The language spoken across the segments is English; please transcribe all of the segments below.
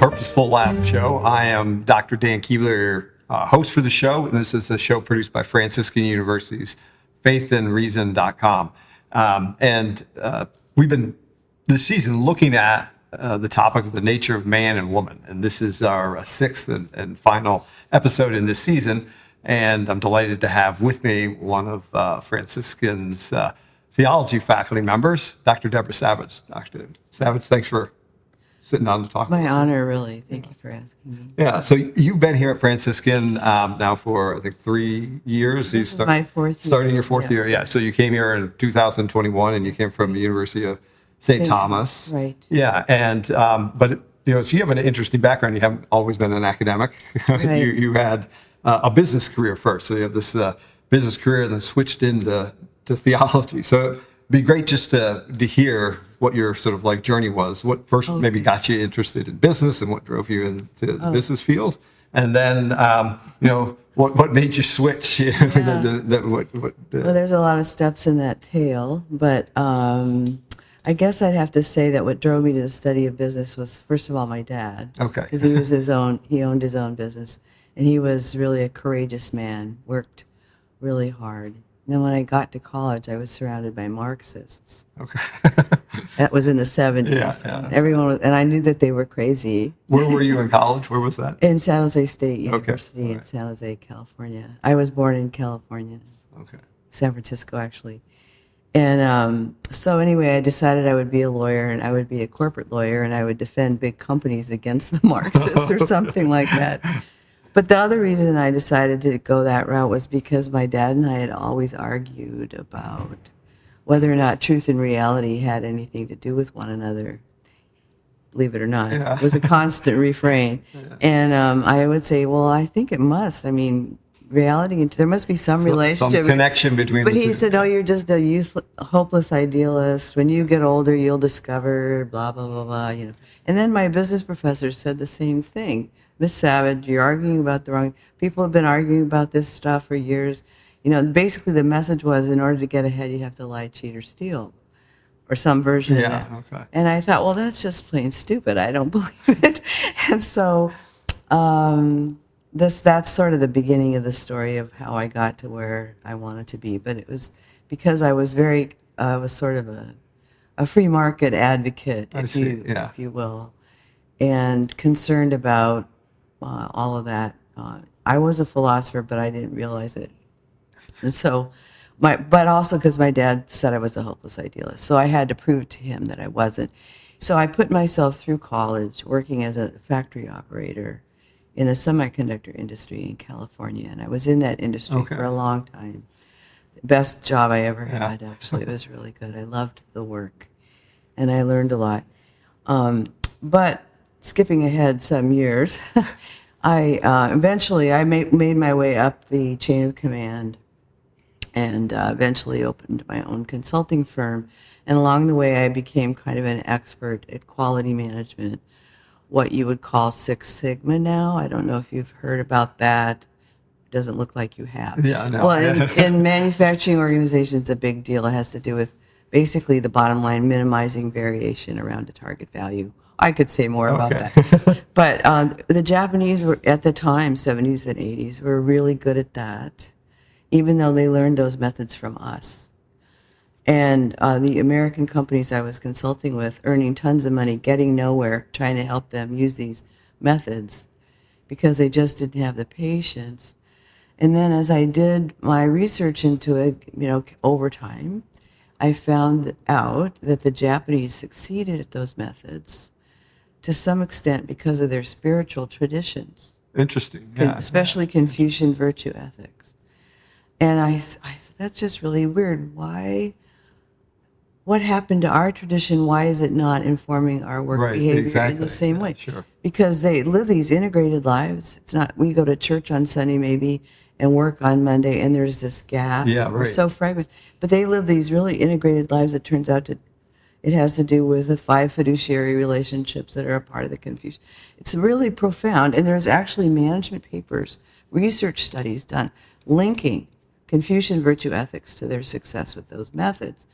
Purposeful Lab Show. I am Dr. Dan Kuebler, host for the show, and this is a show produced by Franciscan University's faithandreason.com. We've been this season looking at the topic of the nature of man and woman, and this is our sixth and final episode in this season. And I'm delighted to have with me one of Franciscan's theology faculty members, Dr. Deborah Savage. Dr. Savage, thanks for sitting on to talk. My honor, really. Thank you for asking me. Yeah, so you've been here at Franciscan now for, I think, 3 years. This is my fourth year. Starting your fourth year, yeah. So you came here in 2021, and you came from the University of St. Thomas. Right. Yeah, and but so you have an interesting background. You haven't always been an academic. Right. You had a business career first. So you have this business career and then switched into theology. So it'd be great just to hear what your sort of like journey was. What first maybe got you interested in business and what drove you into the business field? And then, what made you switch? Well, there's a lot of steps in that tale, but I guess I'd have to say that what drove me to the study of business was, first of all, my dad. Okay. Because he owned his own business, and he was really a courageous man, worked really hard. And then when I got to college, I was surrounded by Marxists. Okay. That was in the 70s. Yeah. Everyone was, and I knew that they were crazy. Where were you in college? Where was that? In San Jose State University Okay. in San Jose, California. I was born in California. Okay. San Francisco, actually. And so anyway, I decided I would be a lawyer, and I would be a corporate lawyer, and I would defend big companies against the Marxists or something like that. But the other reason I decided to go that route was because my dad and I had always argued about whether or not truth and reality had anything to do with one another. Believe it or not, It was a constant refrain. Yeah. And I would say, well, I think it must. I mean, reality, there must be some relationship. Some connection between the two. But he said, oh, you're just a hopeless idealist. When you get older, you'll discover blah, blah, blah, blah, And then my business professor said the same thing. Miss Savage, you're arguing about the wrong... People have been arguing about this stuff for years. Basically the message was, in order to get ahead, you have to lie, cheat, or steal. Or some version of that. Okay. And I thought, well, that's just plain stupid. I don't believe it. And so that's sort of the beginning of the story of how I got to where I wanted to be. But it was because I was sort of a free market advocate, if you will, and concerned about all of that. I was a philosopher, but I didn't realize it. And so, but also because my dad said I was a hopeless idealist. So I had to prove to him that I wasn't. So I put myself through college working as a factory operator in the semiconductor industry in California. And I was in that industry for a long time. Best job I ever had, actually. It was really good. I loved the work. And I learned a lot. But skipping ahead some years, I eventually made my way up the chain of command and eventually opened my own consulting firm. And along the way, I became kind of an expert at quality management, what you would call Six Sigma now. I don't know if you've heard about that. It doesn't look like you have. Yeah, I know. Well, in manufacturing organizations, it's a big deal. It has to do with basically the bottom line, minimizing variation around a target value. I could say more about that. But the Japanese were, at the time, 70s and 80s, were really good at that, even though they learned those methods from us. And the American companies I was consulting with, earning tons of money, getting nowhere, trying to help them use these methods because they just didn't have the patience. And then as I did my research into it, over time, I found out that the Japanese succeeded at those methods to some extent because of their spiritual traditions. Interesting. Especially Confucian virtue ethics. And I that's just really weird. Why? What happened to our tradition? Why is it not informing our work behavior in the same way? Sure. Because they live these integrated lives. It's not, we go to church on Sunday maybe and work on Monday, and there's this gap. Yeah, We're so fragmented. But they live these really integrated lives. It turns out it has to do with the 5 fiduciary relationships that are a part of the Confucian. It's really profound. And there's actually management papers, research studies done, linking Confucian virtue ethics to their success with those methods.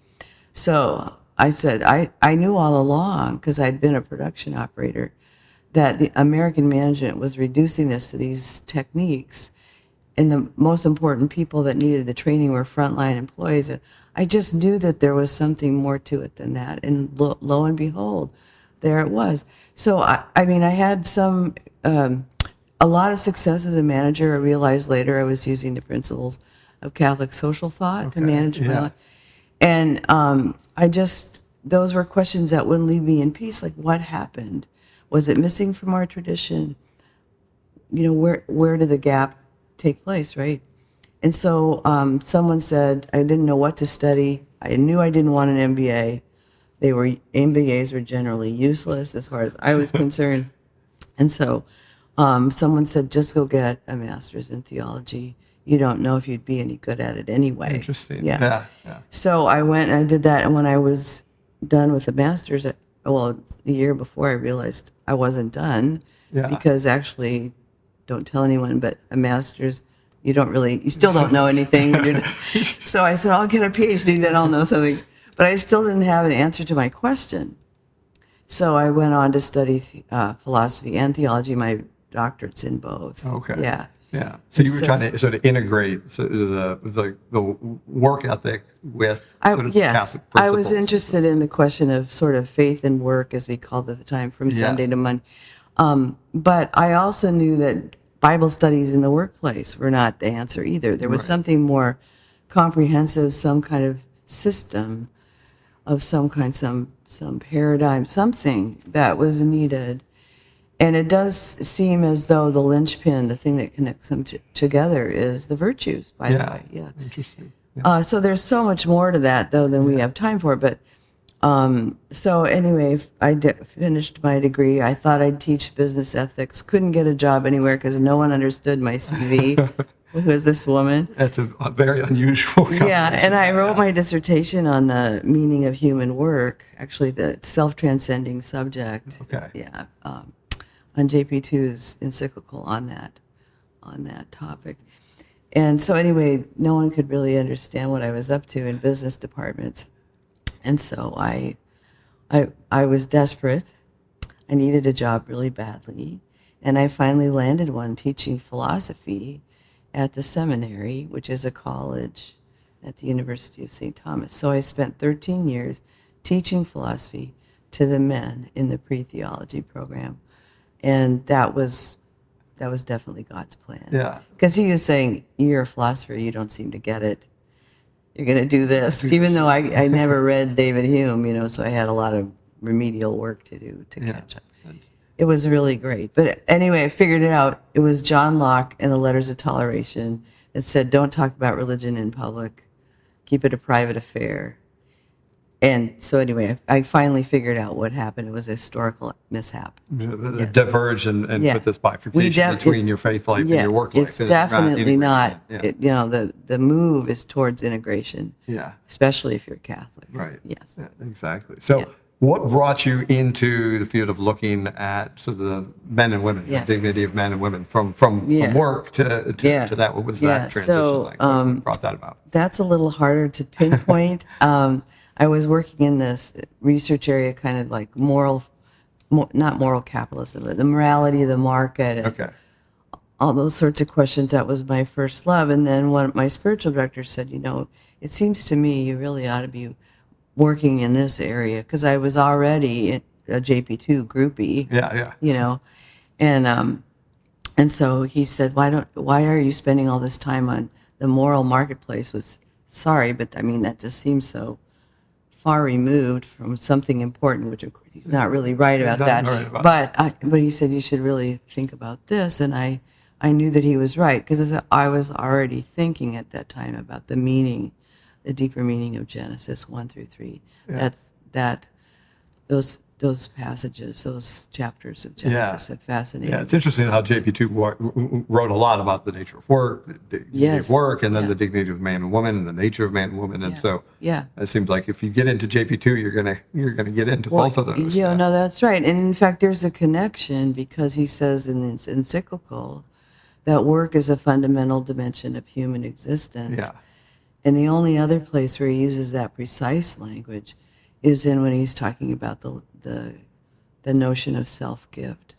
So I said, I knew all along, because I'd been a production operator, that the American management was reducing this to these techniques, and the most important people that needed the training were frontline employees. I just knew that there was something more to it than that, and lo and behold, there it was. So I mean, I had a lot of success as a manager. I realized later I was using the principles of Catholic social thought to manage my life, and those were questions that wouldn't leave me in peace. Like, what happened? Was it missing from our tradition? You know, where did the gap take place, right? And so someone said, I didn't know what to study. I knew I didn't want an MBA. MBAs were generally useless as far as I was concerned. And so someone said, just go get a master's in theology. You don't know if you'd be any good at it anyway. Interesting. Yeah. Yeah. So I went and I did that. And when I was done with the master's, the year before, I realized I wasn't done. Yeah. Because actually, don't tell anyone, but a master's, you still don't know anything. So I said, I'll get a PhD, then I'll know something. But I still didn't have an answer to my question. So I went on to study philosophy and theology. My doctorate's in both. Okay. Yeah. Yeah. So you were trying to sort of integrate the work ethic with sort of yes, Catholic I was principles. interested in the question of sort of faith and work, as we called it at the time, from Sunday to Monday. But I also knew that Bible studies in the workplace were not the answer either. There was something more comprehensive, some kind of system of some kind, some paradigm, something that was needed. And it does seem as though the linchpin, the thing that connects them together, is the virtues, by the way. Yeah. Interesting. Yeah. So there's so much more to that, though, than we have time for. But so anyway, I finished my degree. I thought I'd teach business ethics. Couldn't get a job anywhere because no one understood my CV. Who is this woman? That's a very unusual Yeah, and I wrote my dissertation on the meaning of human work, actually the self-transcending subject. Okay. Yeah, on JP2's encyclical on that topic. And so anyway, no one could really understand what I was up to in business departments. And so I was desperate. I needed a job really badly. And I finally landed one teaching philosophy at the seminary, which is a college at the University of St. Thomas. So I spent 13 years teaching philosophy to the men in the pre-theology program. And that was definitely God's plan. Yeah. Because he was saying, you're a philosopher, you don't seem to get it. You're going to do this. Even though I never read David Hume, so I had a lot of remedial work to do to catch up. It was really great. But anyway, I figured it out. It was John Locke and the Letters of Toleration that said, don't talk about religion in public. Keep it a private affair. And so anyway, I finally figured out what happened. It was a historical mishap. Diverge and put this bifurcation between your faith life and your work life. It's definitely not. The move is towards integration. Yeah. Especially if you're Catholic. Right. Yes. Yeah, exactly. So what brought you into the field of looking at sort of the men and women, the dignity of men and women from work to that? What was that transition like? What brought that about? That's a little harder to pinpoint. I was working in this research area, kind of like not moral capitalism, but the morality of the market, and all those sorts of questions. That was my first love. And then my spiritual director said, it seems to me you really ought to be working in this area, because I was already a JP2 groupie. And so he said, why are you spending all this time on the moral marketplace? Sorry, but that just seems so far removed from something important, which of course he's not really right about that. But he said you should really think about this, and I knew that he was right, because I was already thinking at that time about the deeper meaning of Genesis 1-3. Those passages, those chapters of Genesis have fascinated me. Yeah, it's interesting how JP2 wrote a lot about the nature of work, the dignity of work, and then the dignity of man and woman, and the nature of man and woman. And so it seems like if you get into JP2, you're gonna get into both of those. No, that's right. And in fact, there's a connection, because he says in this encyclical that work is a fundamental dimension of human existence. Yeah. And the only other place where he uses that precise language is when he's talking about the notion of self-gift.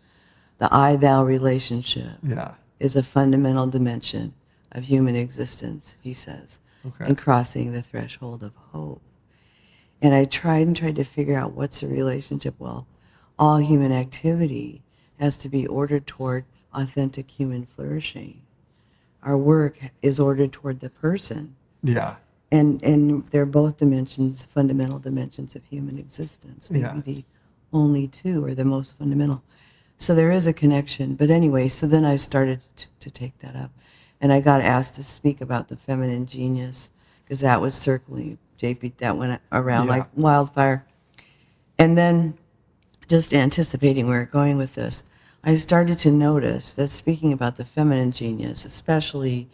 The I-thou relationship Yeah. is a fundamental dimension of human existence, he says, and crossing the threshold of hope. And I tried to figure out what's the relationship. Well, all human activity has to be ordered toward authentic human flourishing. Our work is ordered toward the person. Yeah. And they're both dimensions, fundamental dimensions of human existence, maybe the only two or the most fundamental. So there is a connection. But anyway, so then I started to take that up. And I got asked to speak about the feminine genius, because that was circling, JP, that went around like wildfire. And then, just anticipating where we're going with this, I started to notice that speaking about the feminine genius, especially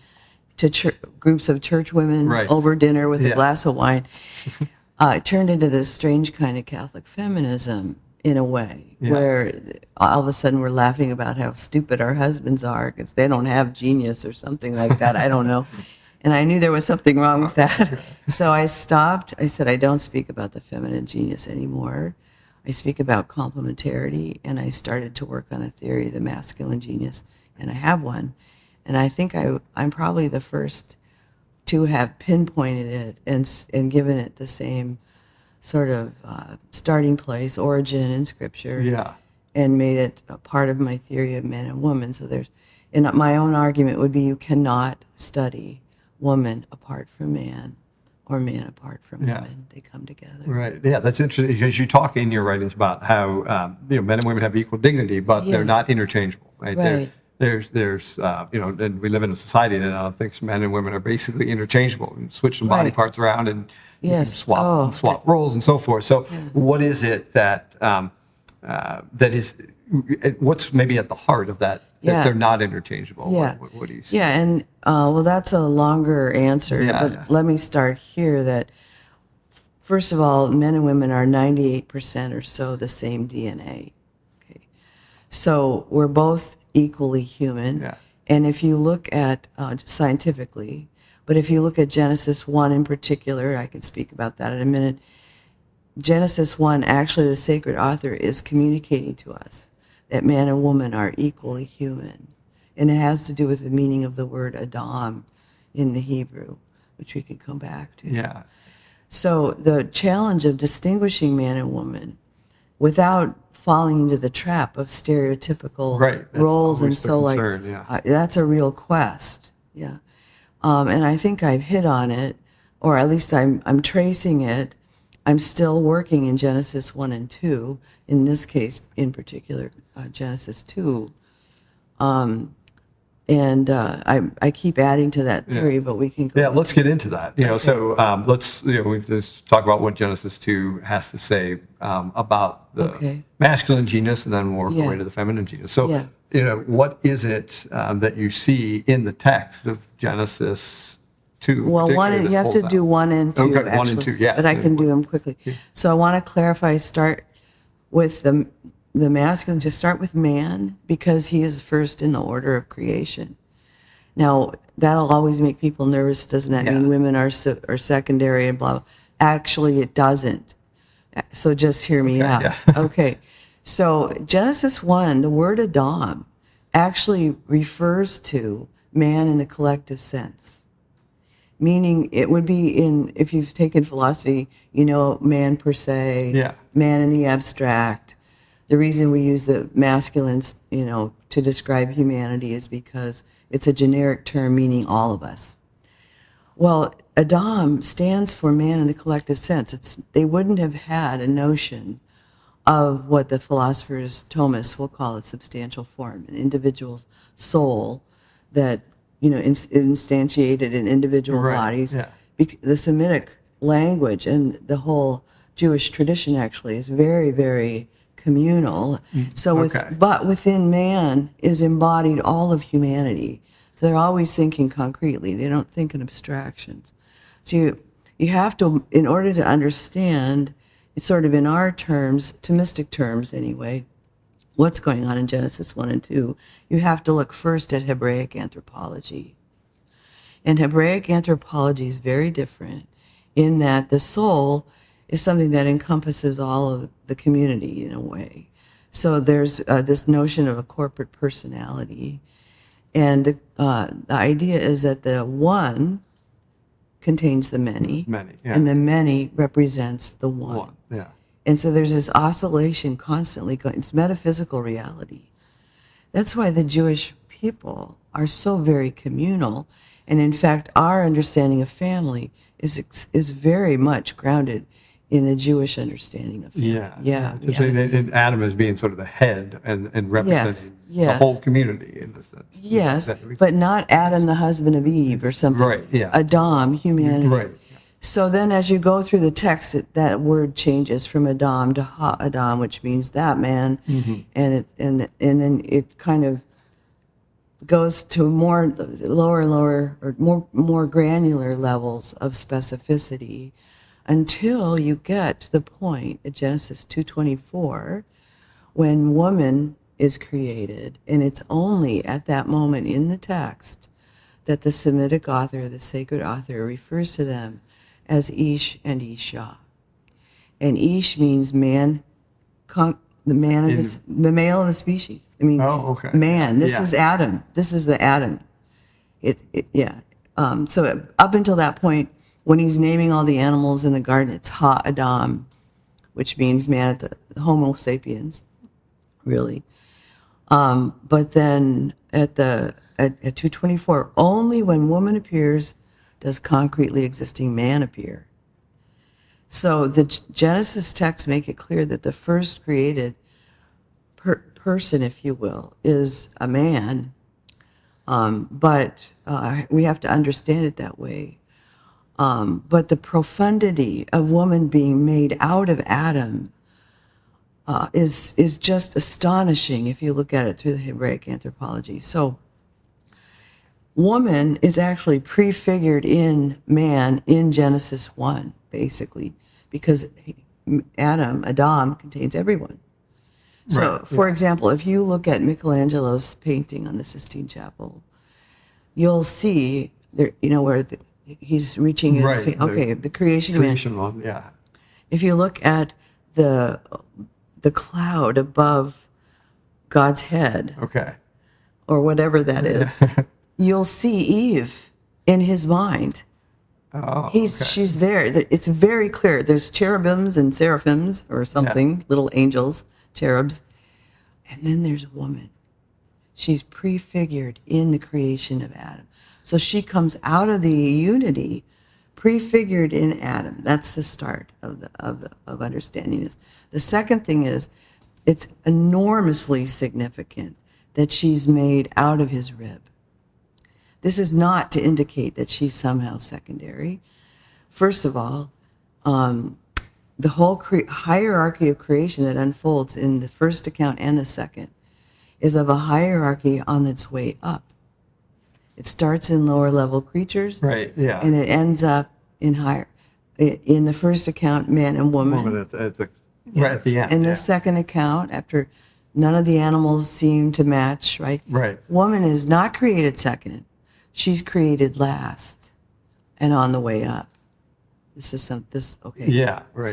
to groups of church women over dinner with a glass of wine, it turned into this strange kind of Catholic feminism in a way, where all of a sudden we're laughing about how stupid our husbands are because they don't have genius or something like that. I don't know. And I knew there was something wrong with that. So I stopped. I said, I don't speak about the feminine genius anymore. I speak about complementarity, and I started to work on a theory of the masculine genius, and I have one. And I think I'm probably the first to have pinpointed it and given it the same sort of starting place, origin in Scripture, and made it a part of my theory of man and woman. So and my own argument would be you cannot study woman apart from man, or man apart from woman. They come together. Right. Yeah, that's interesting, because you talk in your writings about how men and women have equal dignity, but they're not interchangeable. Right. There's and we live in a society that now thinks men and women are basically interchangeable, and switch some body parts around and you can swap roles and so forth. So what is it that that is, what's maybe at the heart of that they're not interchangeable? What do you see? Yeah, and well, that's a longer answer, but let me start here that, first of all, men and women are 98% or so the same DNA. Okay, so we're both equally human. And if you look at, scientifically, but if you look at Genesis 1 in particular, I can speak about that in a minute. Genesis 1, actually the sacred author is communicating to us that man and woman are equally human. And it has to do with the meaning of the word Adam in the Hebrew, which we can come back to. So the challenge of distinguishing man and woman without falling into the trap of stereotypical roles, and so that's a real quest. And I think I've hit on it, or at least I'm tracing it. I'm still working in Genesis 1 and 2, in this case in particular, Genesis 2. I keep adding to that theory, but we can go. Let's get into that. So let's we just talk about what Genesis 2 has to say about the masculine genius, and then work our way to the feminine genius. So what is it that you see in the text of Genesis 2? Well, you have to do 1 and 2. Okay, 1 and 2, but I can do them quickly. So I want to clarify. Start with the masculine. Just start with man, because he is first in the order of creation. Now, that'll always make people nervous. Doesn't that mean women are secondary and blah, blah? Actually, it doesn't. So just hear me out. Okay. So Genesis 1, the word Adam actually refers to man in the collective sense. Meaning it would be if you've taken philosophy, man per se, man in the abstract. The reason we use the masculines, to describe humanity is because it's a generic term meaning all of us. Well, Adam stands for man in the collective sense. They wouldn't have had a notion of what the philosophers, Thomas will call a substantial form, an individual's soul that, instantiated in individual bodies. The Semitic language and the whole Jewish tradition actually is very, very communal. So but within man is embodied all of humanity. So they're always thinking concretely. They don't think in abstractions. So you have to, in order to understand, it's sort of in our terms, Thomistic terms anyway, what's going on in Genesis 1 and 2, you have to look first at Hebraic anthropology. And Hebraic anthropology is very different in that the soul is something that encompasses all of the community in a way. So there's this notion of a corporate personality. And the idea is that the one contains the many, and the many represents the one. Yeah. And so there's this oscillation constantly going. It's metaphysical reality. That's why the Jewish people are so very communal. And in fact, our understanding of family is very much grounded in the Jewish understanding of family. Yeah. So Adam as being sort of the head and representing the whole community in a sense. Yes, but not Adam, the husband of Eve, or something. Right, yeah. Adam, humanity. Right. So then as you go through the text, that word changes from Adam to Ha-Adam, which means that man, and then it kind of goes to lower or more granular levels of specificity until you get to the point at Genesis 2:24 when woman is created, and it's only at that moment in the text that the Semitic author, the sacred author, refers to them as Ish and Isha. And Ish means man, the male of the species. I mean, man. This is Adam. This is the Adam. So up until that point, when he's naming all the animals in the garden, it's Ha-Adam, which means man, the Homo sapiens, really. But then at 2:24, only when woman appears does concretely existing man appear. So the Genesis texts make it clear that the first created person, if you will, is a man. But we have to understand it that way. But the profundity of woman being made out of Adam is just astonishing if you look at it through the Hebraic anthropology. So woman is actually prefigured in man in Genesis 1, basically, because Adam contains everyone. So, for example, if you look at Michelangelo's painting on the Sistine Chapel, you'll see there, where he's reaching his, the creation of man. Yeah. If you look at the cloud above God's head, or whatever that is, you'll see Eve in his mind. She's there. It's very clear. There's cherubims and seraphims or something, little angels, cherubs. And then there's woman. She's prefigured in the creation of Adam. So she comes out of the unity, prefigured in Adam. That's the start of understanding this. The second thing is, it's enormously significant that she's made out of his rib. This is not to indicate that she's somehow secondary. First of all, the whole hierarchy of creation that unfolds in the first account and the second is of a hierarchy on its way up. It starts in lower level creatures, and it ends up in higher. In the first account, man and woman. Right at the end. In the second account, after none of the animals seem to match, right? Woman is not created second. She's created last and on the way up. So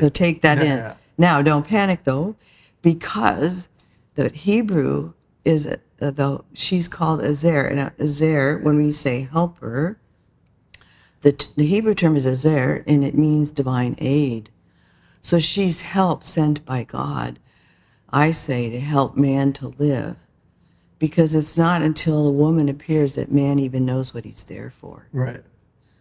take that in. Yeah. Now, don't panic though, because the Hebrew is, she's called Ezer. And Ezer, when we say helper, the Hebrew term is Ezer, and it means divine aid. So she's help sent by God, I say, to help man to live. Because it's not until a woman appears that man even knows what he's there for. Right.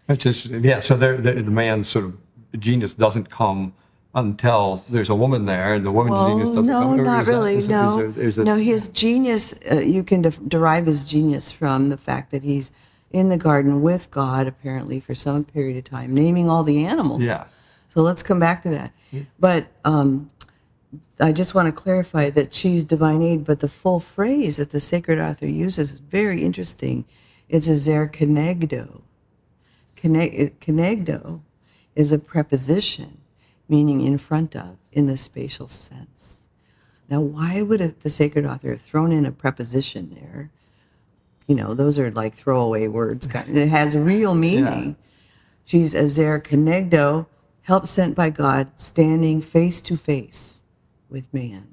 That's interesting. Yeah, so the man's sort of genius doesn't come until there's a woman there, and the woman's genius doesn't come. No, not really. No, his genius, you can derive his genius from the fact that he's in the garden with God, apparently, for some period of time, naming all the animals. Yeah. So let's come back to that. But I just want to clarify that she's divine aid, but the full phrase that the sacred author uses is very interesting. It's a zer kenegdo. Kenegdo is a preposition, meaning in front of, in the spatial sense. Now, why would the sacred author have thrown in a preposition there? Those are like throwaway words. It has real meaning. She's a zer kenegdo, help sent by God, standing face to face with man.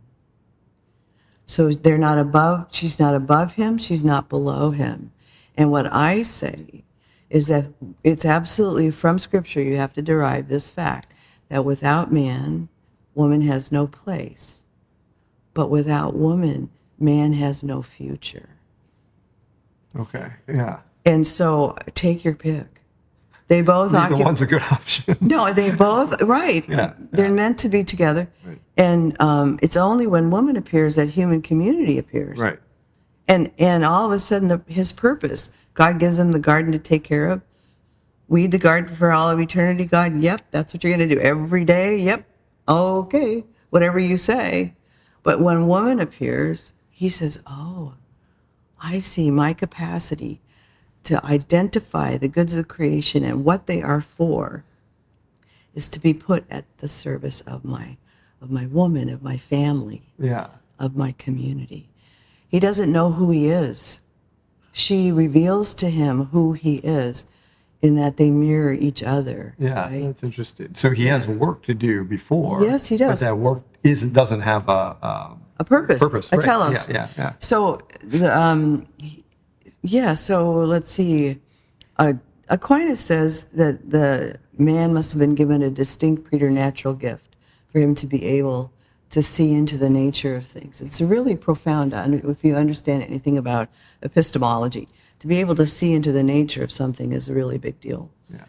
So she's not above him, she's not below him. And what I say is that it's absolutely from Scripture, you have to derive this fact that without man, woman has no place. But without woman, man has no future. Okay, yeah. And so take your pick. They both Neither one's a good option. No, they both, right. Yeah, They're meant to be together. Right. And it's only when woman appears that human community appears. Right. And all of a sudden, his purpose, God gives him the garden to take care of. Weed the garden for all of eternity, God. Yep, that's what you're going to do every day. Yep. Okay, whatever you say. But when woman appears, he says, oh, I see my capacity to identify the goods of creation and what they are for is to be put at the service of my woman, of my family, Yeah. of my community. He doesn't know who he is. She reveals to him who he is in that they mirror each other. Yeah, right? that's interesting. So he has work to do before. Yes, he does. But that work doesn't have a purpose. A right. telos. Yeah. So, so let's see. Aquinas says that the man must have been given a distinct preternatural gift for him to be able to see into the nature of things. It's really profound if you understand anything about epistemology. To be able to see into the nature of something is a really big deal. Yeah.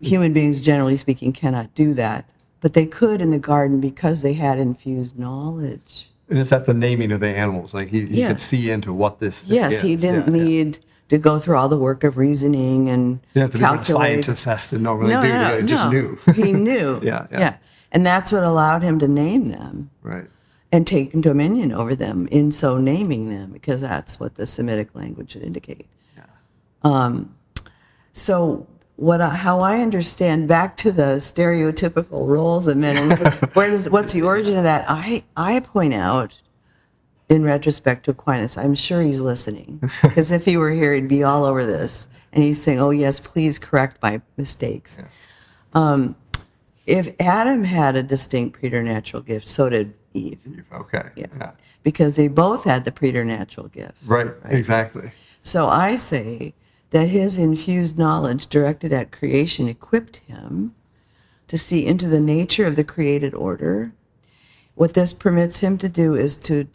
Human beings, generally speaking, cannot do that, but they could in the garden because they had infused knowledge. And it's at the naming of the animals. Like he Yes. could see into what this thing Yes, is. he didn't need to go through all the work of reasoning and You have to be what a calculate. scientist has to normally do. He just knew. He knew. Yeah. And that's what allowed him to name them Right. and take dominion over them in so naming them, because that's what the Semitic language would indicate. Yeah. So how I understand, back to the stereotypical roles of men and women, what's the origin of that? I point out, in retrospect to Aquinas, I'm sure he's listening, because if he were here, he'd be all over this, and he's saying, "Oh yes, please correct my mistakes." Yeah. If Adam had a distinct preternatural gift, so did Eve. Okay. Yeah. Because they both had the preternatural gifts. Right. Exactly. So I say that his infused knowledge directed at creation equipped him to see into the nature of the created order. What this permits him to do is to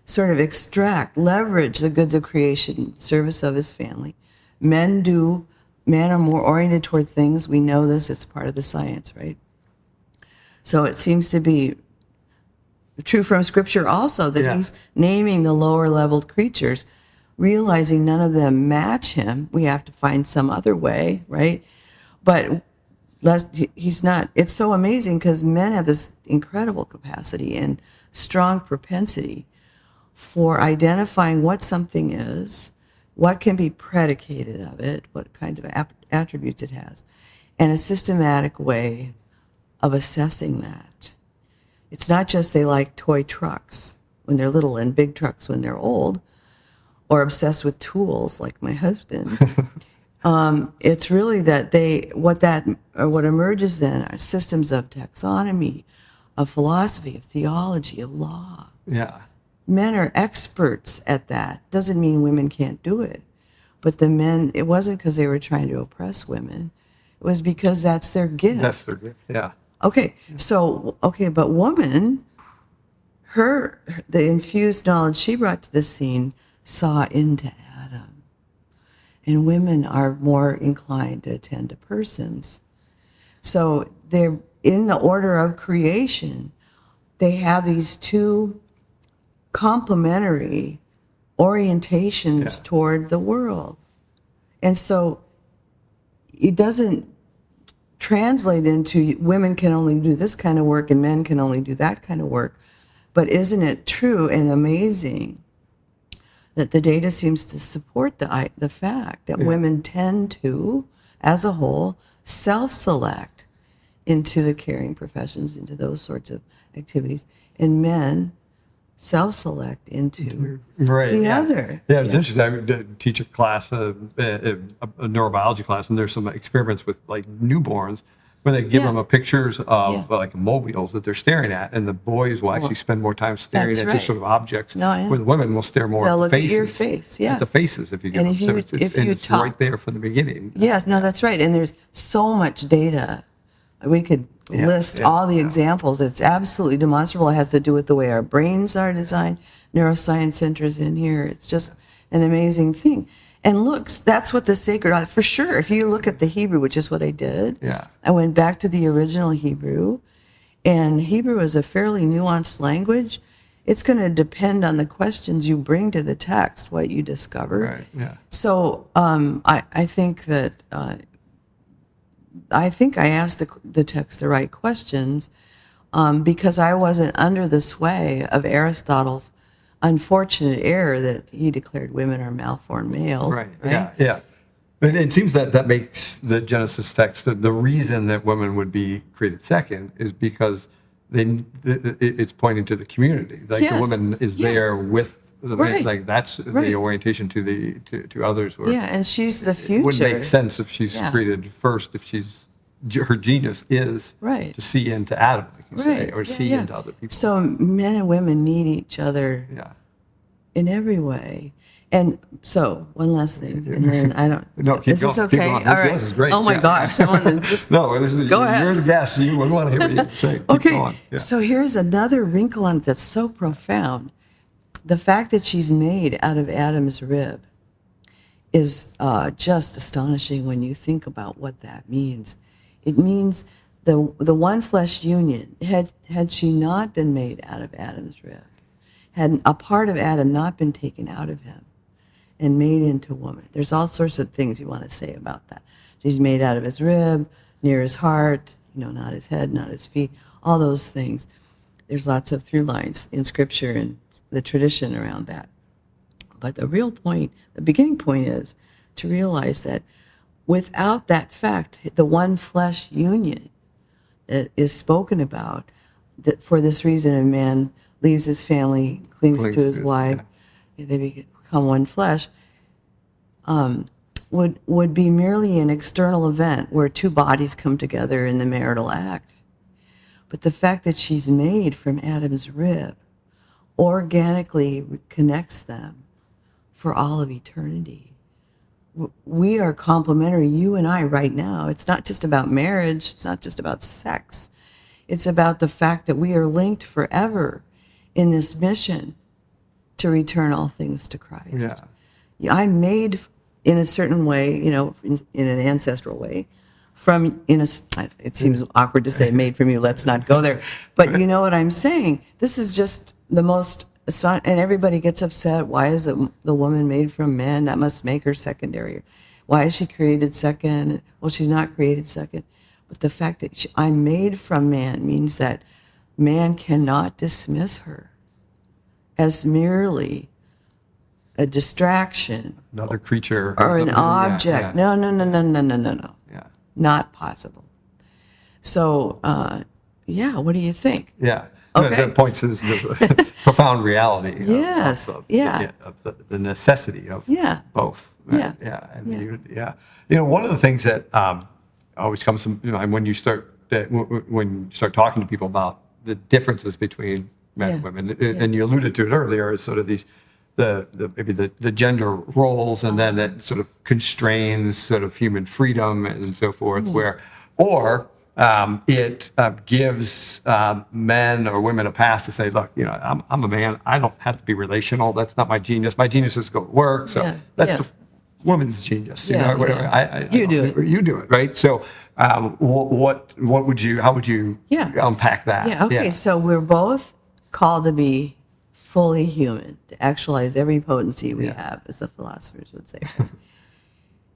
sort of leverage the goods of creation, service of his family. Men are more oriented toward things. We know this, it's part of the science, right? So it seems to be true from Scripture also that he's naming the lower leveled creatures, realizing none of them match him. We have to find some other way, right? But he's not. It's so amazing because men have this incredible capacity and strong propensity for identifying what something is, what can be predicated of it, what kind of attributes it has, and a systematic way of assessing that. It's not just they like toy trucks when they're little and big trucks when they're old, or obsessed with tools like my husband. It's really that what emerges then are systems of taxonomy, of philosophy, of theology, of law. Yeah. Men are experts at that. Doesn't mean women can't do it. But the men, it wasn't because they were trying to oppress women. It was because that's their gift. That's their gift. Yeah. But woman, the infused knowledge she brought to the scene saw into Adam. And women are more inclined to attend to persons. So they're in the order of creation. They have these two complementary orientations toward the world. And so it doesn't translate into women can only do this kind of work and men can only do that kind of work. But isn't it true and amazing that the data seems to support the fact that women tend to, as a whole, self-select into the caring professions, into those sorts of activities, and men self-select into the other. Yeah, it's interesting. I teach a class, a neurobiology class, and there's some experiments with like newborns. where they give Yeah. them a pictures of Yeah. like mobiles that they're staring at, and the boys will actually spend more time staring That's at right. just sort of objects, No, I know. where the women will stare more They'll at the look at faces. your face, yeah. At the faces, if you give And them. if you- So if you it's talk. right there from the beginning. Yes, no, that's right. And there's so much data. We could list all the examples. It's absolutely demonstrable. It has to do with the way our brains are designed. Neuroscience centers in here. It's just an amazing thing. And looks, that's what the sacred, for sure. If you look at the Hebrew, which is what I did, Yeah. I went back to the original Hebrew. And Hebrew is a fairly nuanced language. It's going to depend on the questions you bring to the text, what you discover. Right. Yeah. So I think that I asked the text the right questions because I wasn't under the sway of Aristotle's unfortunate error that he declared women are malformed males. Right. Yeah. Yeah. But it seems that makes the Genesis text the reason that women would be created second is because it's pointing to the community. Like Yes. the woman is there with the man. Right. Like that's Right. the orientation to others. Where Yeah, and she's the future. it would make sense if she's Yeah. created first. If her genius is Right. to see into Adam, like you say, Right. or Yeah, see yeah. into other people. So men and women need each other Yeah. in every way. And so one last thing, and then I don't. No, keep is this going, keep okay? going. All This- right. this is great. Oh my Yeah. gosh! Someone just No, this is, Go ahead. You're the guest. We want to hear what you have to say. Keep okay. going. Yeah. So here's another wrinkle on it that's so profound. The fact that she's made out of Adam's rib is just astonishing when you think about what that means. It means the one flesh union. Had she not been made out of Adam's rib, had a part of Adam not been taken out of him and made into woman. There's all sorts of things you want to say about that. She's made out of his rib, near his heart, not his head, not his feet, all those things. There's lots of through lines in Scripture and the tradition around that. But the real point, the beginning point is to realize that without that fact, the one flesh union that is spoken about, that for this reason a man leaves his family, clings to his wife, they become one flesh, would be merely an external event where two bodies come together in the marital act. But the fact that she's made from Adam's rib organically connects them for all of eternity. We are complementary, you and I right now. It's not just about marriage. It's not just about sex. It's about the fact that we are linked forever in this mission to return all things to Christ. Yeah. I'm made in a certain way, in an ancestral way, it seems awkward to say made from you, let's not go there. But you know what I'm saying? This is just the most, and everybody gets upset. Why is the woman made from man? That must make her secondary. Why is she created second? Well, she's not created second. But the fact that I'm made from man means that man cannot dismiss her as merely a distraction, Another creature. or an something. object. Yeah. No. Yeah. Not possible. So, what do you think? Yeah. Okay. That points to the profound reality. Yes. Of the necessity of both. Right? Yeah. And the unity. Yeah. One of the things that always comes from when you start talking to people about the differences between men and women, and you alluded to it earlier, is sort of these maybe the gender roles, and then that sort of constrains sort of human freedom and so forth, it gives men or women a pass to say, look, I'm a man, I don't have to be relational, that's not my genius. My genius is go to work, so that's the woman's genius. Whatever. You do it. You do it, right? So how would you unpack that? Yeah, okay, so we're both called to be fully human, to actualize every potency we have, as the philosophers would say.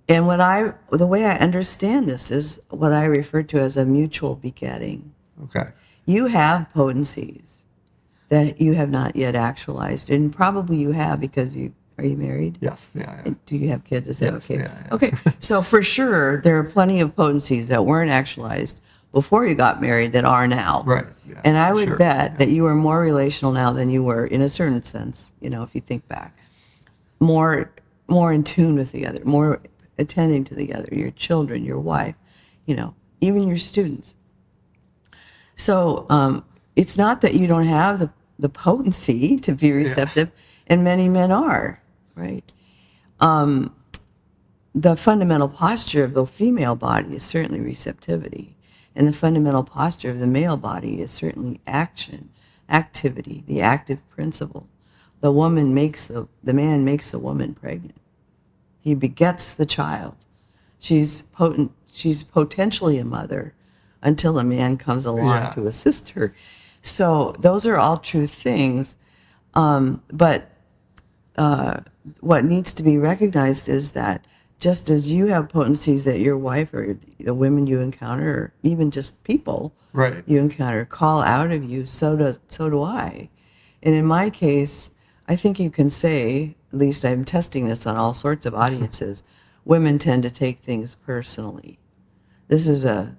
And the way I understand this is what I refer to as a mutual begetting. Okay. You have potencies that you have not yet actualized, and probably you have because are you married? Yes. Yeah. And do you have kids? Is that okay? Yeah. Okay. So for sure, there are plenty of potencies that weren't actualized before you got married that are now. Right. Yeah, and I would bet that you are more relational now than you were in a certain sense, if you think back. More in tune with the other, more attending to the other, your children, your wife, even your students. So it's not that you don't have the potency to be receptive, and many men are, right? The fundamental posture of the female body is certainly receptivity, and the fundamental posture of the male body is certainly activity, the active principle. The man makes the woman pregnant. He begets the child. She's potentially a mother until a man comes along to assist her. So those are all true things. But what needs to be recognized is that just as you have potencies that your wife or the women you encounter, or even just people you encounter, call out of you, so do I. And in my case, I think you can say, at least I'm testing this on all sorts of audiences, women tend to take things personally. This is a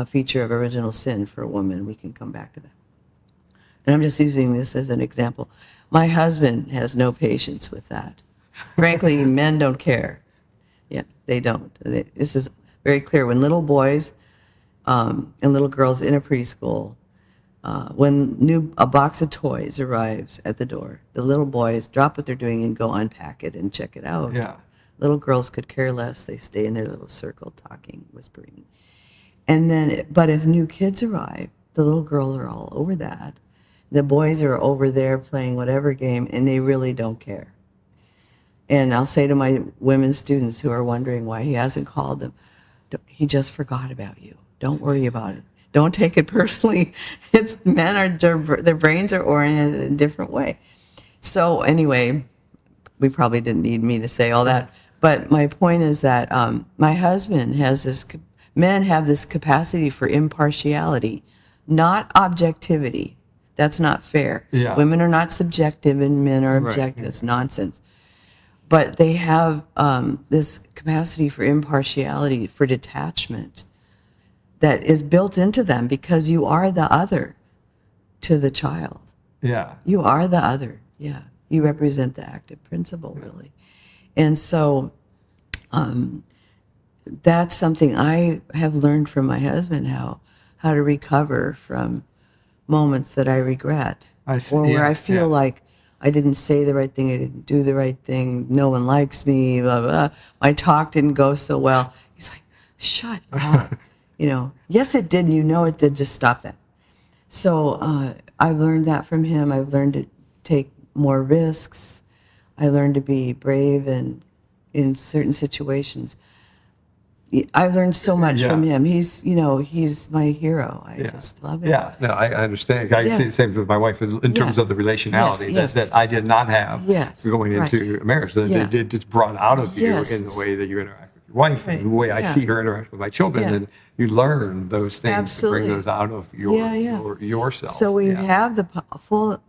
feature of original sin for a woman. We can come back to that. And I'm just using this as an example. My husband has no patience with that. Frankly, men don't care. Yeah, they don't. This is very clear. When little boys and little girls in a preschool, when a box of toys arrives at the door, the little boys drop what they're doing and go unpack it and check it out. Yeah. Little girls could care less. They stay in their little circle talking, whispering. And then, but if new kids arrive, the little girls are all over that. The boys are over there playing whatever game, and they really don't care. And I'll say to my women students who are wondering why he hasn't called them, he just forgot about you. Don't worry about it. Don't take it personally. Their brains are oriented in a different way. So anyway, we probably didn't need me to say all that. But my point is that my husband men have this capacity for impartiality, not objectivity. That's not fair. Yeah. Women are not subjective and men are objective. It's nonsense. But they have this capacity for impartiality, for detachment, that is built into them because you are the other to the child. Yeah. You are the other. Yeah. You represent the active principle, really. And so that's something I have learned from my husband, how to recover from moments that I regret, or where I feel like I didn't say the right thing, I didn't do the right thing, no one likes me, blah, blah, blah. My talk didn't go so well. He's like, shut up. Yes, it did, it did, just stop that. So I've learned that from him. I've learned to take more risks. I learned to be brave in certain situations. I've learned so much from him. He's my hero. I just love him. Yeah, no, I understand. I see the same with my wife in terms of the relationality that I did not have going into a marriage. That it just brought out of you in the way that you interact with your wife and the way I see her interact with my children. And you learn those things to bring those out of yourself. So we have the full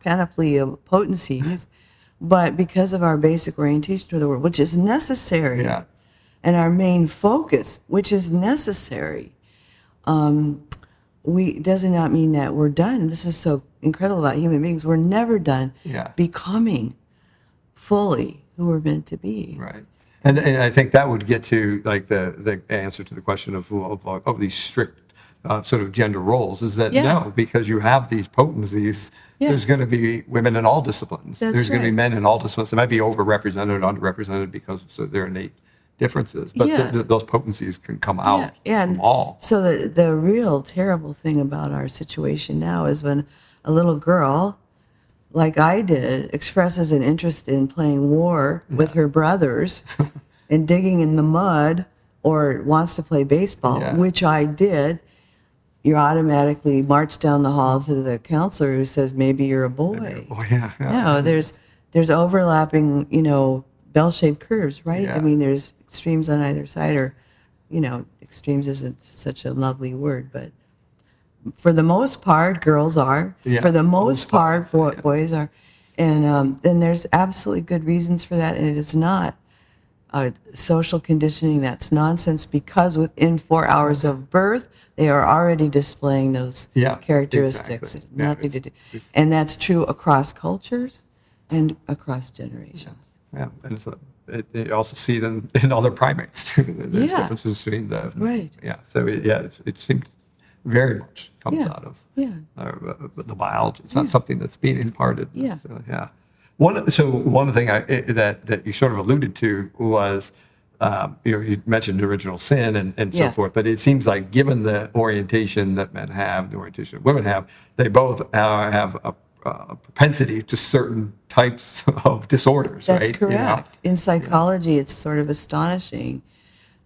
panoply of potencies, but because of our basic orientation to the world, which is necessary, and our main focus, which is necessary, does not mean that we're done. This is so incredible about human beings. We're never done becoming fully who we're meant to be. Right. And I think that would get to like the answer to the question of these strict sort of gender roles is that no, because you have these potencies, there's going to be women in all disciplines. There's going to be men in all disciplines. They might be overrepresented or underrepresented because of their innate differences, but those potencies can come out from all. So the real terrible thing about our situation now is when a little girl, like I did, expresses an interest in playing war with her brothers and digging in the mud, or wants to play baseball, which I did, you're automatically marched down the hall to the counselor who says, maybe you're a boy. No, there's overlapping, bell-shaped curves, right? I mean, there's extremes on either side, or, extremes isn't such a lovely word, but for the most part, girls are. For the most part, boys are. And there's absolutely good reasons for that, and it is not social conditioning. That's nonsense, because within 4 hours of birth, they are already displaying those characteristics. Exactly. Nothing to do. And that's true across cultures and across generations. Yeah, and you also see it in other primates. There's Yeah. differences between the Right. Yeah. So it seems very much comes out of Yeah. the biology. It's not something that's being imparted. Yeah. Yeah. One thing that you sort of alluded to was, you mentioned original sin and so Yeah. forth, but it seems like given the orientation that men have, the orientation that women have, they both have a propensity to certain types of disorders, That's right? correct. In psychology, it's sort of astonishing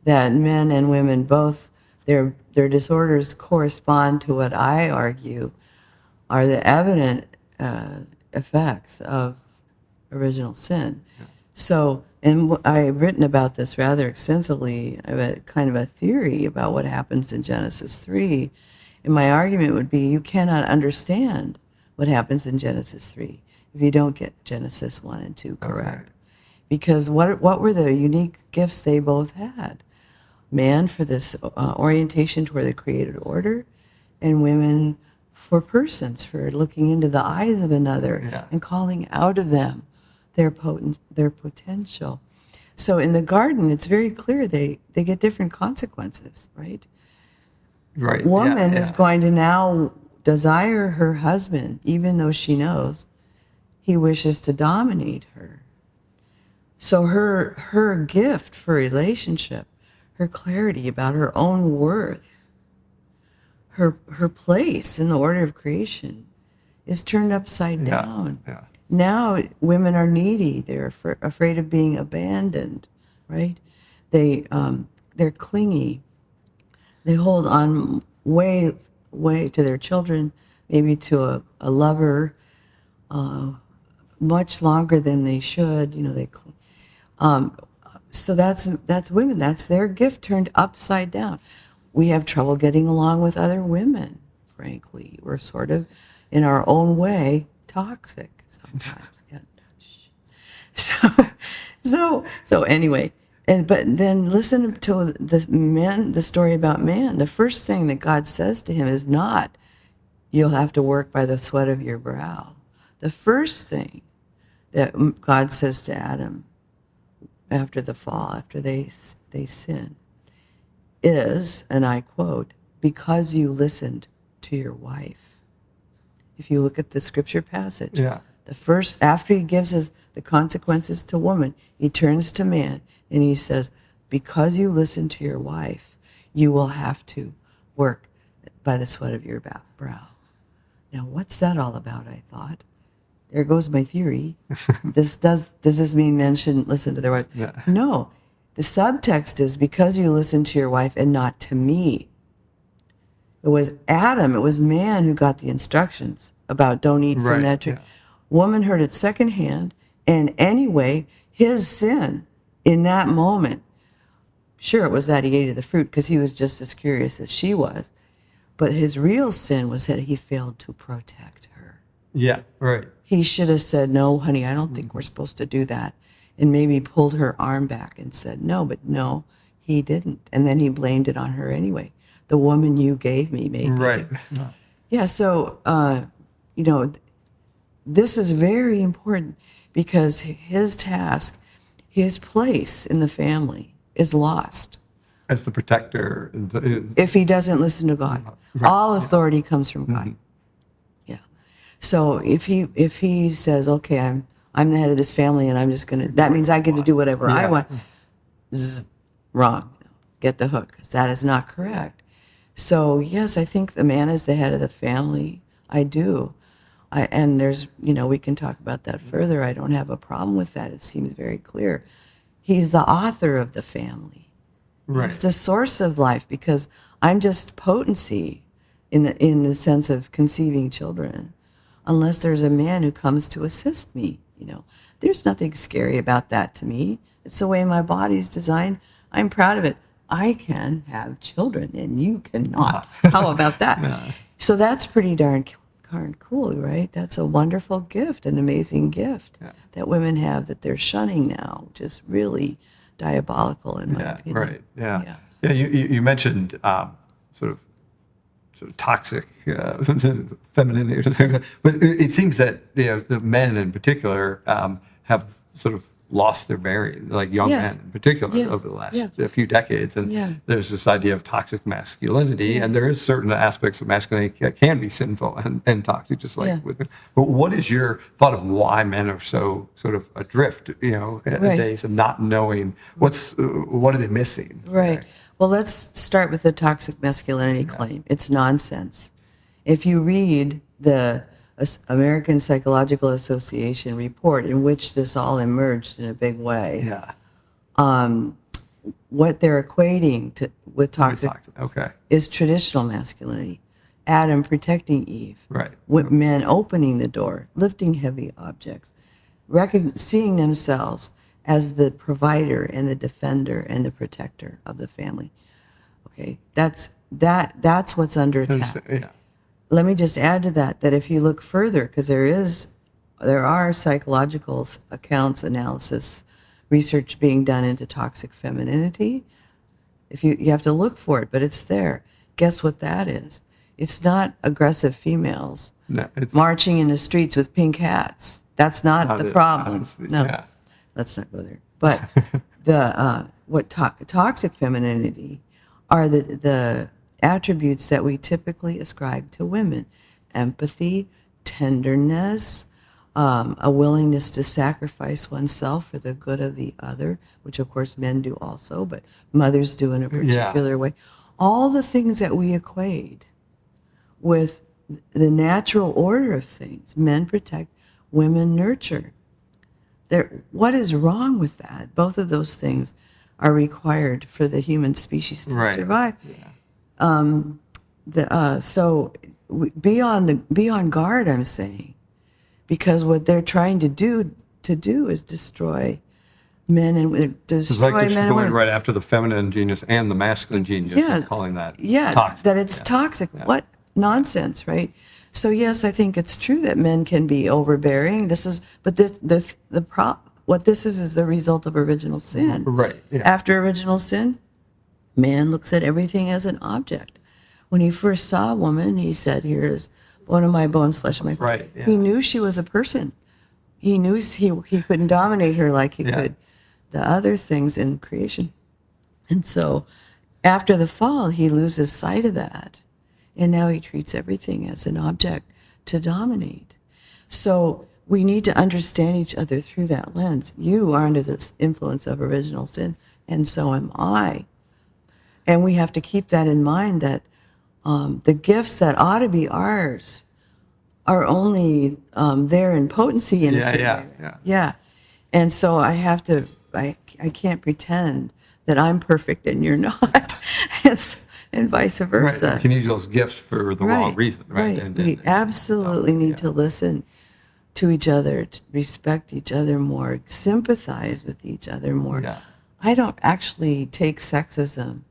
that men and women both, their disorders correspond to what I argue are the evident effects of original sin. So, and I've written about this rather extensively. I have a kind of a theory about what happens in Genesis 3. And my argument would be you cannot understand what happens in Genesis 3 if you don't get Genesis 1 and 2 correct. Okay. Because what were the unique gifts they both had? Man for this orientation toward the created order, and women for persons, for looking into the eyes of another and calling out of them their potential. So in the garden, it's very clear they get different consequences, right? Right. Woman is going to now desire her husband, even though she knows he wishes to dominate her. So her gift for relationship, her clarity about her own worth, her place in the order of creation is turned upside down. Yeah. Now women are needy. They're afraid of being abandoned, right? They're clingy. They hold on way to their children, maybe to a lover, much longer than they should. So that's women. That's their gift turned upside down. We have trouble getting along with other women, frankly. We're sort of, in our own way, toxic sometimes. So anyway, but then listen to the story about man. The first thing that God says to him is not, you'll have to work by the sweat of your brow. The first thing that God says to Adam after the fall, after they sin, is, and I quote, because you listened to your wife. If you look at the scripture passage, the first, after he gives us the consequences to woman, he turns to man and he says, because you listened to your wife, you will have to work by the sweat of your brow. Now, what's that all about, I thought? There goes my theory. Does this mean men shouldn't listen to their wives? Yeah. No. The subtext is because you listen to your wife and not to me. It was Adam, it was man who got the instructions about don't eat from that tree. Yeah. Woman heard it secondhand, and anyway, his sin in that moment, sure, it was that he ate of the fruit because he was just as curious as she was, but his real sin was that he failed to protect her. Yeah, right. He should have said, no, honey, I don't think we're supposed to do that. And maybe pulled her arm back and said, no, but no, he didn't. And then he blamed it on her anyway. The woman you gave me made me right. do. Yeah, so, this is very important because his task, his place in the family is lost. As the protector. If he doesn't listen to God. Right. All authority comes from God. Mm-hmm. Yeah. So if he says, okay, I'm the head of this family and I'm just going to, that means I get to do whatever I want. Wrong. Get the hook, because that is not correct. So yes, I think the man is the head of the family. I do. And there's, we can talk about that further. I don't have a problem with that. It seems very clear. He's the author of the family. Right. He's the source of life, because I'm just potency in the sense of conceiving children, unless there's a man who comes to assist me. There's nothing scary about that to me. It's the way my body's designed. I'm proud of it. I can have children and you cannot. How about that? Yeah. So that's pretty darn cool, right? That's a wonderful gift, an amazing gift that women have that they're shunning now, which is really diabolical in my opinion. Right. Yeah. You mentioned sort of toxic femininity, but it seems that the men in particular have sort of lost their bearing, like young Yes. men in particular, Yes. over the last Yeah. few decades. And Yeah. there's this idea of toxic masculinity, and there is certain aspects of masculinity that can be sinful and toxic, just like with. But what is your thought of why men are so sort of adrift, days of not knowing what are they missing? Right. Well, let's start with the toxic masculinity claim. It's nonsense. If you read the American Psychological Association report in which this all emerged in a big way, what they're equating with toxic is traditional masculinity. Adam protecting Eve, with men opening the door, lifting heavy objects, seeing themselves as the provider and the defender and the protector of the family. Okay, that's what's under attack. Let me just add to that if you look further, because there are psychological accounts, analysis, research being done into toxic femininity. If you have to look for it, but it's there. Guess what that is? It's not aggressive females marching in the streets with pink hats. That's not the problem. Let's not go there. But toxic femininity are the attributes that we typically ascribe to women: empathy, tenderness, a willingness to sacrifice oneself for the good of the other, which of course men do also, but mothers do in a particular way. All the things that we equate with the natural order of things. Men protect, women nurture. What is wrong with that? Both of those things are required for the human species to survive. So be on guard, I'm saying, because what they're trying to do is destroy men and destroy men. It's like they're going right after the feminine genius and the masculine genius, and calling that toxic. That it's toxic. What nonsense, right? So yes, I think it's true that men can be overbearing. What this is the result of original sin. Right. Yeah. After original sin, man looks at everything as an object. When he first saw a woman, he said, "Here is bone of my bones, flesh of my flesh." Right. Yeah. He knew she was a person. He knew he couldn't dominate her like he could the other things in creation. And so after the fall, he loses sight of that. And now he treats everything as an object to dominate. So we need to understand each other through that lens. You are under this influence of original sin, and so am I. And we have to keep that in mind, that the gifts that ought to be ours are only there in potency in a certain area. Yeah. And so I can't pretend that I'm perfect and you're not. And vice versa. Right. You can use those gifts for the wrong reason, right? Right. We absolutely need to listen to each other, to respect each other more, sympathize with each other more. Yeah. I don't actually take sexism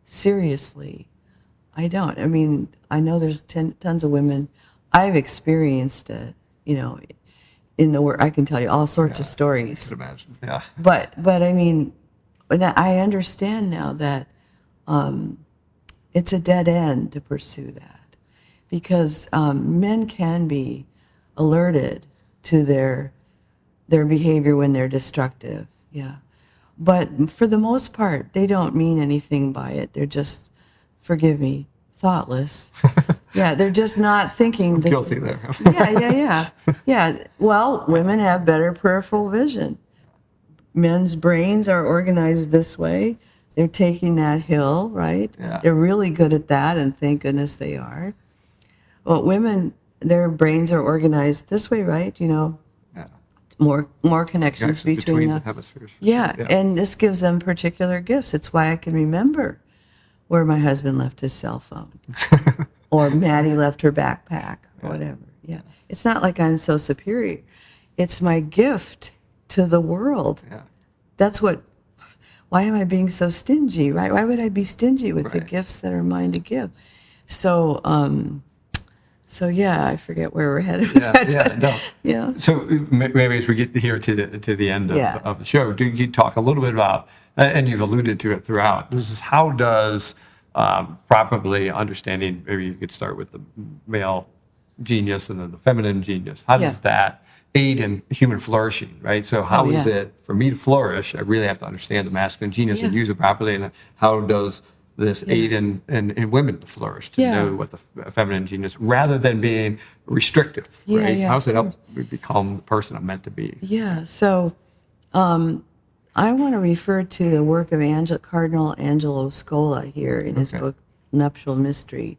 seriously. I don't. I mean, I know there's tons of women. I've experienced it, in the work. I can tell you all sorts of stories. I can imagine. Yeah. But I mean, I understand now that it's a dead end to pursue that, because men can be alerted to their behavior when they're destructive. Yeah. But for the most part, they don't mean anything by it. They're just, forgive me, thoughtless. Yeah, they're just not thinking this. Guilty there. Yeah. Well, women have better peripheral vision. Men's brains are organized this way. They're taking that hill, right? Yeah. They're really good at that, and thank goodness they are. Well, women, their brains are organized this way, right? More connections between the hemispheres. Yeah, and this gives them particular gifts. It's why I can remember where my husband left his cell phone, or Maddie left her backpack, or whatever. Yeah, it's not like I'm so superior. It's my gift to the world. Yeah. That's what. Why am I being so stingy? Right? Why would I be stingy with the gifts that are mine to give? So, I forget where we're headed with that. Yeah. So maybe as we get here to the end of the show, do you talk a little bit about, and you've alluded to it throughout, this is how does properly understanding, maybe you could start with the male genius and then the feminine genius, how does that aid in human flourishing, right? So how is yeah. it for me to flourish? I really have to understand the masculine genius and Yeah. use it properly. And how does this Yeah. aid in women to flourish, to Yeah. know what the feminine genius, rather than being restrictive, Yeah, right? yeah, How does it of help course. me become the person I'm meant to be? Yeah. So I want to refer to the work of Cardinal Angelo Scola here in his Okay. book, Nuptial Mystery,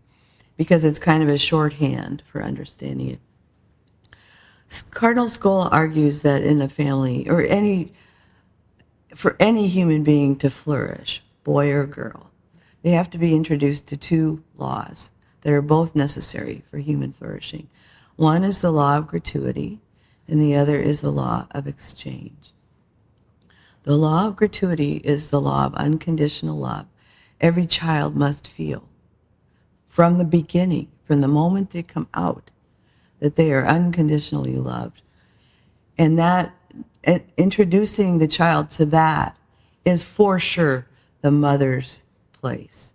because it's kind of a shorthand for understanding it. Cardinal Scola argues that in a family, or for any human being to flourish, boy or girl, they have to be introduced to two laws that are both necessary for human flourishing. One is the law of gratuity, and the other is the law of exchange. The law of gratuity is the law of unconditional love. Every child must feel from the beginning, from the moment they come out, that they are unconditionally loved. And that introducing the child to that is for sure the mother's place.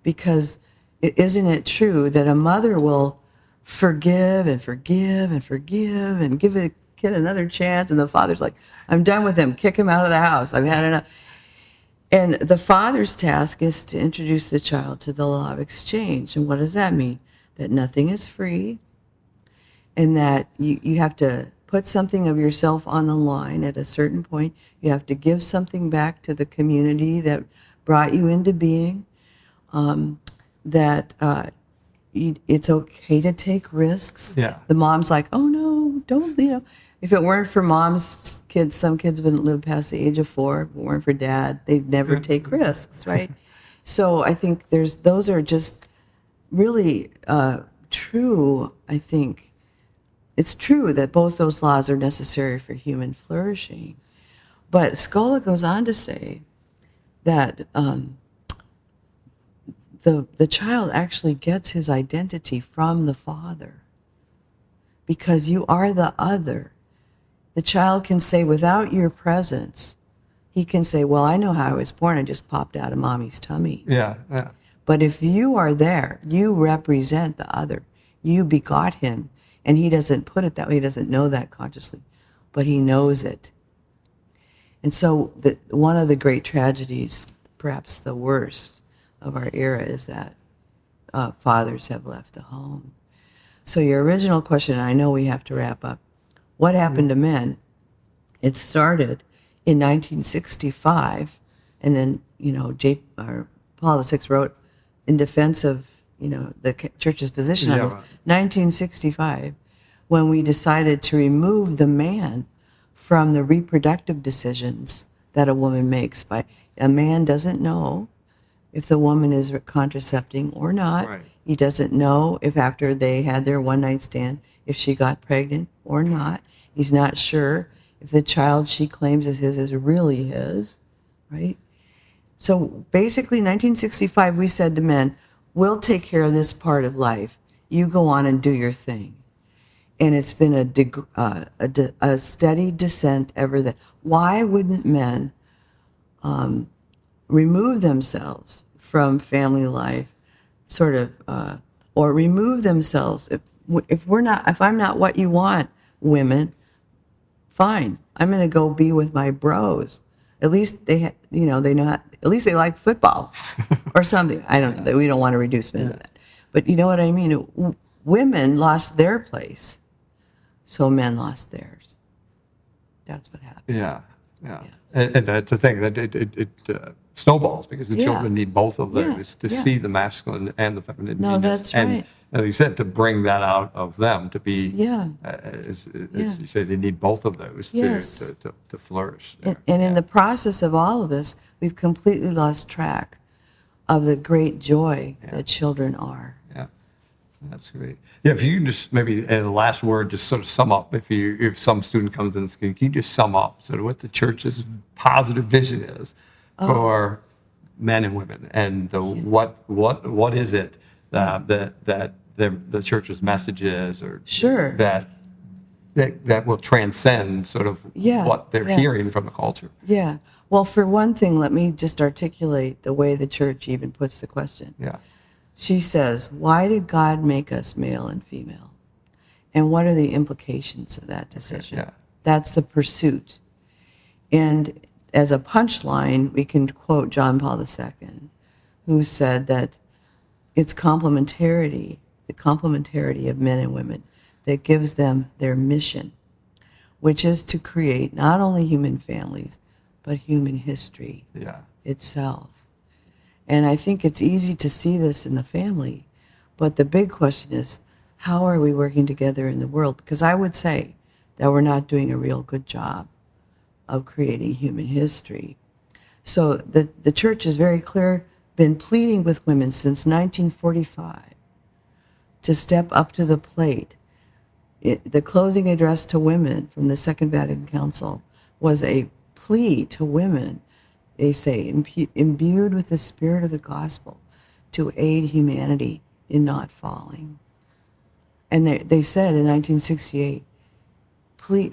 Because isn't it true that a mother will forgive and forgive and forgive and give a kid another chance, and the father's like, I'm done with him, kick him out of the house, I've had enough. And the father's task is to introduce the child to the law of exchange. And what does that mean? That nothing is free, and that you have to put something of yourself on the line at a certain point. You have to give something back to the community that brought you into being, that it's okay to take risks. Yeah. The mom's like, oh no, don't, if it weren't for mom's kids, some kids wouldn't live past the age of 4. If it weren't for dad, they'd never take risks, right? So I think those are just really true. I think it's true that both those laws are necessary for human flourishing. But Scola goes on to say that the child actually gets his identity from the father, because you are the other. The child can say, without your presence, he can say, well, I know how I was born. I just popped out of mommy's tummy. Yeah, yeah. But if you are there, you represent the other. You begot him. And he doesn't put it that way. He doesn't know that consciously, but he knows it. And so one of the great tragedies, perhaps the worst of our era, is that fathers have left the home. So your original question, and I know we have to wrap up, what happened to men? It started in 1965, and then, Paul VI wrote in defense of, the church's position on Yeah, this, right. 1965, when we decided to remove the man from the reproductive decisions that a woman makes. A man doesn't know if the woman is contracepting or not. Right. He doesn't know if after they had their one-night stand, if she got pregnant or not. He's not sure if the child she claims is his is really his, right? So basically, 1965, we said to men, we'll take care of this part of life. You go on and do your thing. And it's been a steady descent ever then. Why wouldn't men remove themselves from family life, sort of, or remove themselves? If I'm not what you want, women, fine. I'm going to go be with my bros. At least they know how, at least they like football or something. I don't know. We don't want to reduce men to that. But you know what I mean? Women lost their place, so men lost theirs. That's what happened. Yeah. And that's the thing, that it snowballs, because the children need both of those to see the masculine and the feminine No, genius. that's right. And as you said, to bring that out of them, to be, as Yeah. you say, they need both of those Yes. to flourish. And in the process of all of this, we've completely lost track of the great joy that children are. Yeah, that's great. Yeah, if you can just maybe, in the last word, just sort of sum up, if some student comes in, can you just sum up sort of what the church's positive vision is for men and women, and what is it that the church's message is, or Sure. that will transcend sort of what they're hearing from the culture. Yeah. Well, for one thing, let me just articulate the way the church even puts the question. Yeah. She says, why did God make us male and female? And what are the implications of that decision? Yeah. That's the pursuit. And as a punchline, we can quote John Paul II, who said that it's complementarity, the complementarity of men and women, that gives them their mission, which is to create not only human families, but human history itself. And I think it's easy to see this in the family, but the big question is, how are we working together in the world? Because I would say that we're not doing a real good job of creating human history. So the church is very clear, been pleading with women since 1945 to step up to the plate. The closing address to women from the Second Vatican Council was a plea to women, they say, imbued with the spirit of the gospel to aid humanity in not falling. And they said in 1968,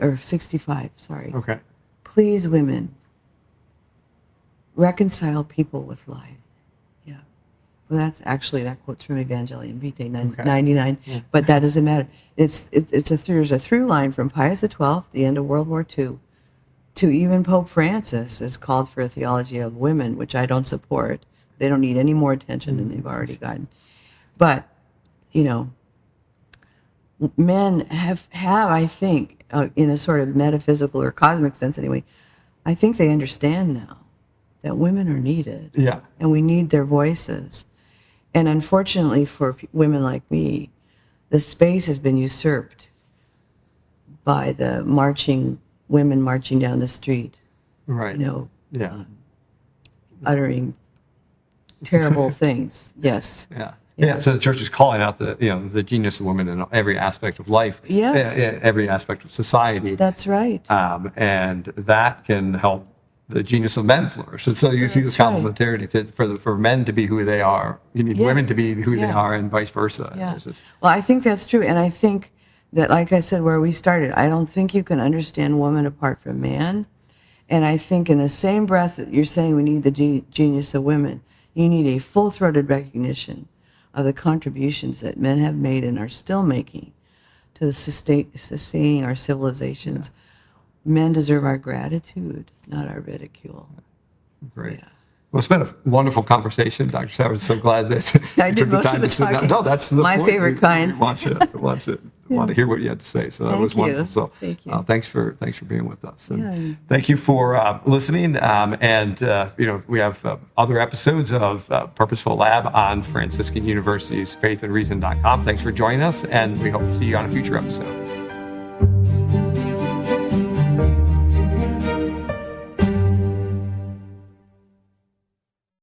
or 65, sorry. Okay. Please, women, reconcile people with life. Yeah. Well, that quote's from Evangelium Vitae 99, but that doesn't matter. There's a through line from Pius XII, the end of World War II, to even Pope Francis has called for a theology of women, which I don't support. They don't need any more attention than they've already gotten. But, men have I think, in a sort of metaphysical or cosmic sense anyway, I think they understand now that women are needed. Yeah. And we need their voices. And unfortunately for women like me, the space has been usurped by the women marching down the street. Right. Uttering terrible things. Yes. Yeah. Yeah, so the church is calling out the genius of women in every aspect of life, yes, every aspect of society. That's right. And that can help the genius of men flourish. And so you see this complementarity for men to be who they are. You need women to be who they are, and vice versa. Yeah. Well, I think that's true, and I think that, like I said, where we started, I don't think you can understand woman apart from man. And I think in the same breath that you're saying we need the genius of women, you need a full-throated recognition of the contributions that men have made and are still making to the sustaining our civilizations. Men deserve our gratitude, not our ridicule. Great. Yeah. Well, it's been a wonderful conversation, Dr. Savage. So glad that I did most of the talking. No, that's the my point. favorite kind. We want to hear what you had to say. So that was wonderful. So thank you. Thanks for being with us. And thank you for listening. We have other episodes of Purposeful Lab on Franciscan University's faithandreason.com. Thanks for joining us, and we hope to see you on a future episode.